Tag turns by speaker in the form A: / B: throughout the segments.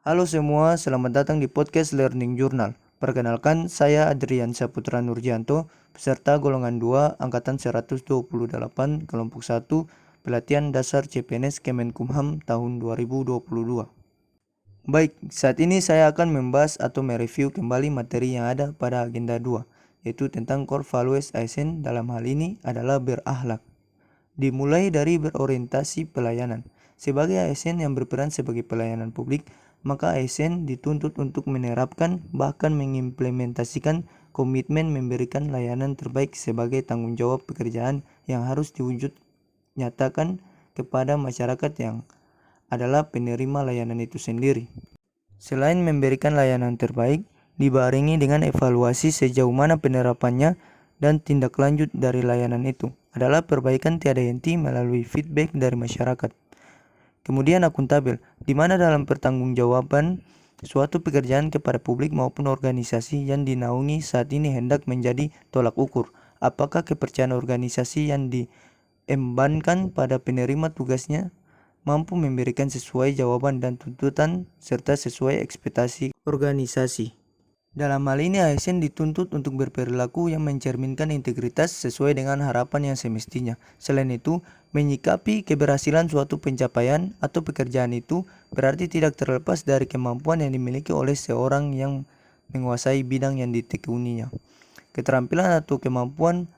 A: Halo semua, selamat datang di podcast Learning Journal. Perkenalkan, saya Adrian Saputra Nurjanto, peserta golongan 2, angkatan 128, kelompok 1, pelatihan dasar CPNS Kemenkumham tahun 2022. Baik, saat ini saya akan membahas atau mereview kembali materi yang ada pada agenda 2, yaitu tentang core values ASN dalam hal ini adalah berakhlak. Dimulai dari berorientasi pelayanan. Sebagai ASN yang berperan sebagai pelayanan publik, maka ASN dituntut untuk menerapkan bahkan mengimplementasikan komitmen memberikan layanan terbaik sebagai tanggung jawab pekerjaan yang harus diwujud nyatakan kepada masyarakat yang adalah penerima layanan itu sendiri. Selain memberikan layanan terbaik, dibarengi dengan evaluasi sejauh mana penerapannya dan tindak lanjut dari layanan itu adalah perbaikan tiada henti melalui feedback dari masyarakat. Kemudian akuntabel, di mana dalam pertanggungjawaban suatu pekerjaan kepada publik maupun organisasi yang dinaungi saat ini hendak menjadi tolak ukur apakah kepercayaan organisasi yang diembankan pada penerima tugasnya mampu memberikan sesuai jawaban dan tuntutan serta sesuai ekspektasi organisasi. Dalam hal ini ASN dituntut untuk berperilaku yang mencerminkan integritas sesuai dengan harapan yang semestinya. Selain itu, menyikapi keberhasilan suatu pencapaian atau pekerjaan itu berarti tidak terlepas dari kemampuan yang dimiliki oleh seorang yang menguasai bidang yang ditekuninya. Keterampilan atau kemampuan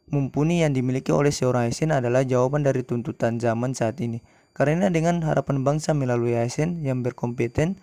A: mumpuni yang dimiliki oleh seorang ASN adalah jawaban dari tuntutan zaman saat ini. Karena dengan harapan bangsa melalui ASN yang berkompeten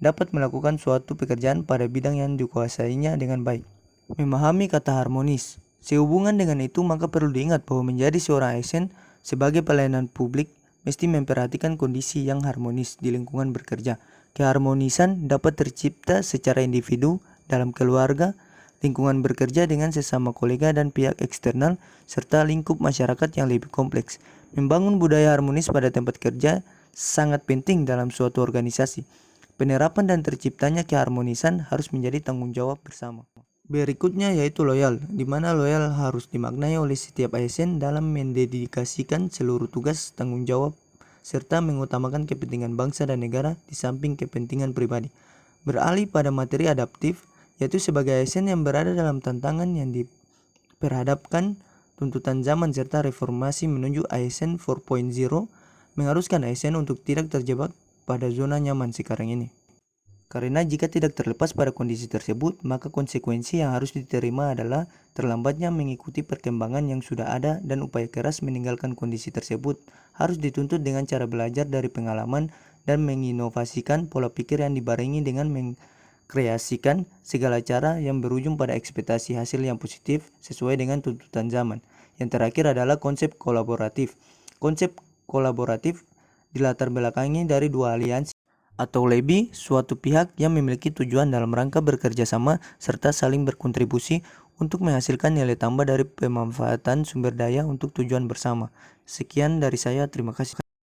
A: dapat melakukan suatu pekerjaan pada bidang yang dikuasainya dengan baik. Memahami kata harmonis. Sehubungan dengan itu, maka perlu diingat bahwa menjadi seorang ASN sebagai pelayanan publik mesti memperhatikan kondisi yang harmonis di lingkungan bekerja. Keharmonisan dapat tercipta secara individu, dalam keluarga, lingkungan bekerja dengan sesama kolega dan pihak eksternal, serta lingkup masyarakat yang lebih kompleks. Membangun budaya harmonis pada tempat kerja sangat penting dalam suatu organisasi. Penerapan dan terciptanya keharmonisan harus menjadi tanggung jawab bersama. Berikutnya yaitu loyal, di mana loyal harus dimaknai oleh setiap ASN dalam mendedikasikan seluruh tugas tanggung jawab serta mengutamakan kepentingan bangsa dan negara di samping kepentingan pribadi. Beralih pada materi adaptif, yaitu sebagai ASN yang berada dalam tantangan yang diperhadapkan tuntutan zaman serta reformasi menuju ASN 4.0 mengharuskan ASN untuk tidak terjebak pada zona nyaman sekarang ini. Karena jika tidak terlepas pada kondisi tersebut, maka konsekuensi yang harus diterima adalah terlambatnya mengikuti perkembangan yang sudah ada dan upaya keras meninggalkan kondisi tersebut harus dituntut dengan cara belajar dari pengalaman dan menginovasikan pola pikir yang dibarengi dengan mengkreasikan segala cara yang berujung pada ekspektasi hasil yang positif sesuai dengan tuntutan zaman. Yang terakhir adalah konsep kolaboratif. Konsep kolaboratif dilatar belakangi dari dua aliansi atau lebih suatu pihak yang memiliki tujuan dalam rangka bekerja sama serta saling berkontribusi untuk menghasilkan nilai tambah dari pemanfaatan sumber daya untuk tujuan bersama. Sekian dari saya, terima kasih.